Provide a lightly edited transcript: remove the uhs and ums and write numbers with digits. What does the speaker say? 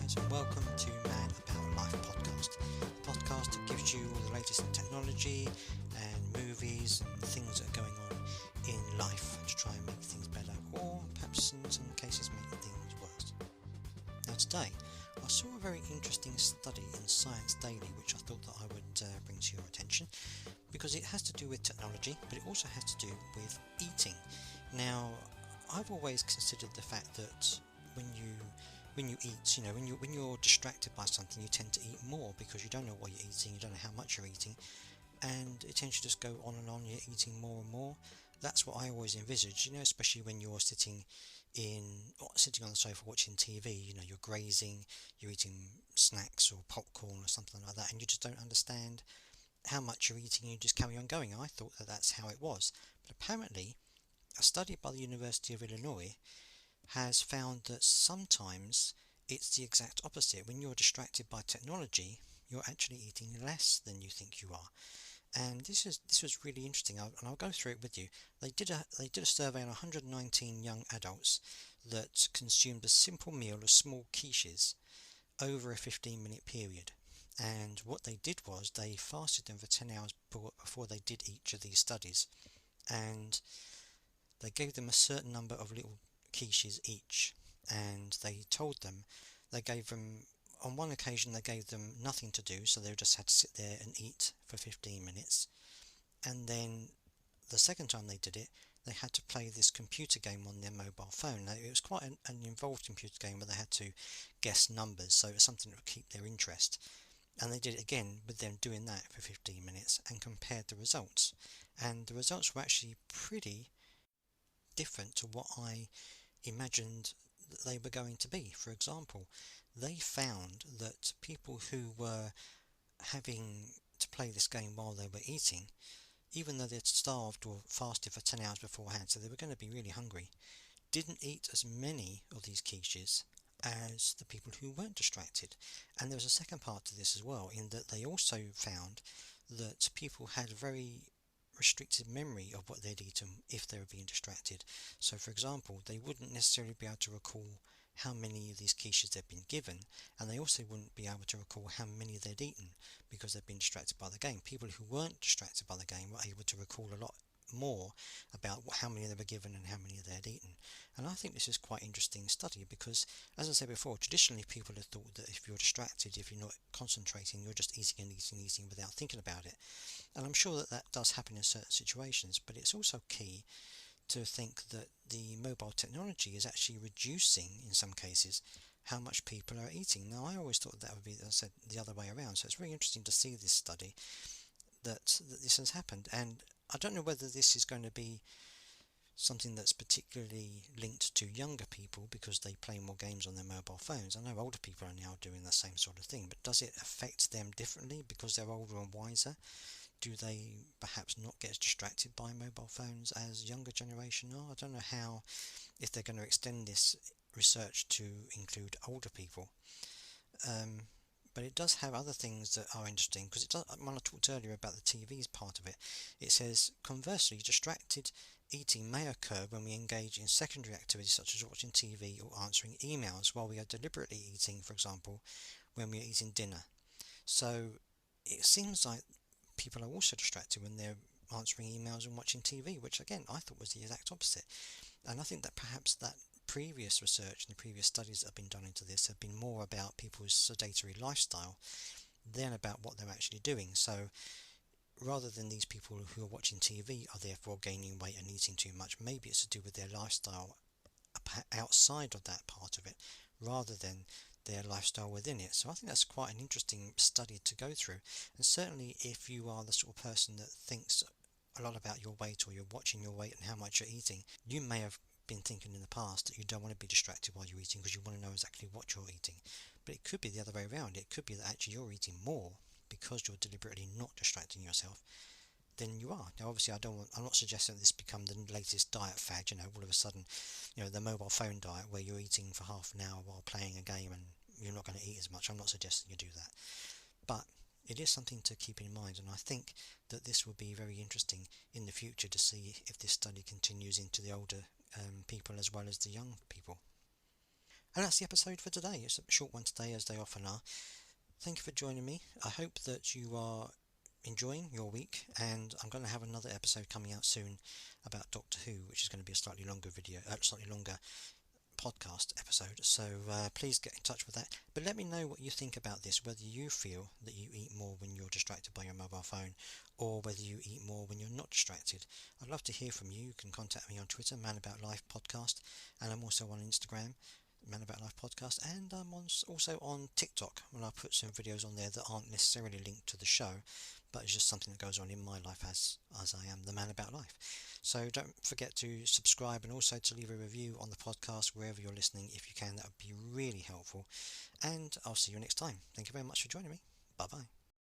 guys, and welcome to Man About Life podcast. The podcast that gives you all the latest in technology and movies and things that are going on in life to try and make things better, or perhaps in some cases make things worse. Now today, I saw a very interesting study in Science Daily which I thought that I would bring to your attention because it has to do with technology, but it also has to do with eating. Now, I've always considered the fact that when you eat, when you're distracted by something, you tend to eat more because you don't know what you're eating, you don't know how much you're eating, and it tends to just go on and on. You're eating more and more. That's what I always envisage, especially when you're sitting on the sofa watching TV. You're grazing, you're eating snacks or popcorn or something like that, and you just don't understand how much you're eating. You just carry on going. I thought that that's how it was, but apparently, a study by the University of Illinois has found that sometimes it's the exact opposite. When you're distracted by technology, you're actually eating less than you think you are. And this was really interesting, and I'll go through it with you. They did a survey on 119 young adults that consumed a simple meal of small quiches over a 15-minute period. And what they did was they fasted them for 10 hours before they did each of these studies. And they gave them a certain number of little quiches each, and they gave them, on one occasion they gave them nothing to do, so they just had to sit there and eat for 15 minutes, and then the second time they did it, they had to play this computer game on their mobile phone. Now, it was quite an involved computer game where they had to guess numbers, so it was something that would keep their interest. And they did it again with them doing that for 15 minutes and compared the results. And the results were actually pretty different to what I imagined that they were going to be. For example, they found that people who were having to play this game while they were eating, even though they'd starved or fasted for 10 hours beforehand, so they were going to be really hungry, didn't eat as many of these quiches as the people who weren't distracted. And there was a second part to this as well, in that they also found that people had very restricted memory of what they'd eaten if they were being distracted. So for example, they wouldn't necessarily be able to recall how many of these quiches they'd been given, and they also wouldn't be able to recall how many they'd eaten because they'd been distracted by the game. People who weren't distracted by the game were able to recall a lot more about how many they were given and how many they had eaten. And I think this is quite an interesting study because, as I said before, traditionally people have thought that if you're distracted, if you're not concentrating, you're just eating and eating and eating without thinking about it. And I'm sure that that does happen in certain situations, but it's also key to think that the mobile technology is actually reducing, in some cases, how much people are eating. Now, I always thought that would be, as I said, the other way around. So it's very interesting to see this study that this has happened. And I don't know whether this is going to be something that's particularly linked to younger people because they play more games on their mobile phones. I know older people are now doing the same sort of thing, but does it affect them differently because they're older and wiser? Do they perhaps not get as distracted by mobile phones as younger generation are? I don't know if they're going to extend this research to include older people. But it does have other things that are interesting because when I talked earlier about the TV's part of it, it says conversely, distracted eating may occur when we engage in secondary activities such as watching TV or answering emails while we are deliberately eating, for example, when we are eating dinner. So it seems like people are also distracted when they're answering emails and watching TV, which again I thought was the exact opposite. And I think that perhaps that previous research and the previous studies that have been done into this have been more about people's sedentary lifestyle than about what they're actually doing. So rather than these people who are watching TV are therefore gaining weight and eating too much, maybe it's to do with their lifestyle outside of that part of it rather than their lifestyle within it. So I think that's quite an interesting study to go through. And certainly if you are the sort of person that thinks a lot about your weight, or you're watching your weight and how much you're eating, you may have been thinking in the past that you don't want to be distracted while you're eating because you want to know exactly what you're eating. But it could be the other way around. It could be that actually you're eating more because you're deliberately not distracting yourself than you are. Now obviously I'm not suggesting that this become the latest diet fad, all of a sudden, the mobile phone diet where you're eating for half an hour while playing a game and you're not going to eat as much. I'm not suggesting you do that. But it is something to keep in mind, and I think that this will be very interesting in the future to see if this study continues into the older people as well as the young people. And that's the episode for today. It's a short one today, as they often are. Thank you for joining me. I hope that you are enjoying your week, and I'm going to have another episode coming out soon about Doctor Who, which is going to be a slightly longer podcast episode. So please get in touch with that. But let me know what you think about this, whether you feel that you eat more when you're distracted by your mobile phone, or whether you eat more when you're not distracted. I'd love to hear from you. You can contact me on Twitter, Man About Life Podcast, and I'm also on Instagram, Man About Life Podcast, and I'm also on TikTok, when I put some videos on there that aren't necessarily linked to the show, but it's just something that goes on in my life as I am the Man About Life. So don't forget to subscribe and also to leave a review on the podcast wherever you're listening. If you can, that would be really helpful. And I'll see you next time. Thank you very much for joining me. Bye bye.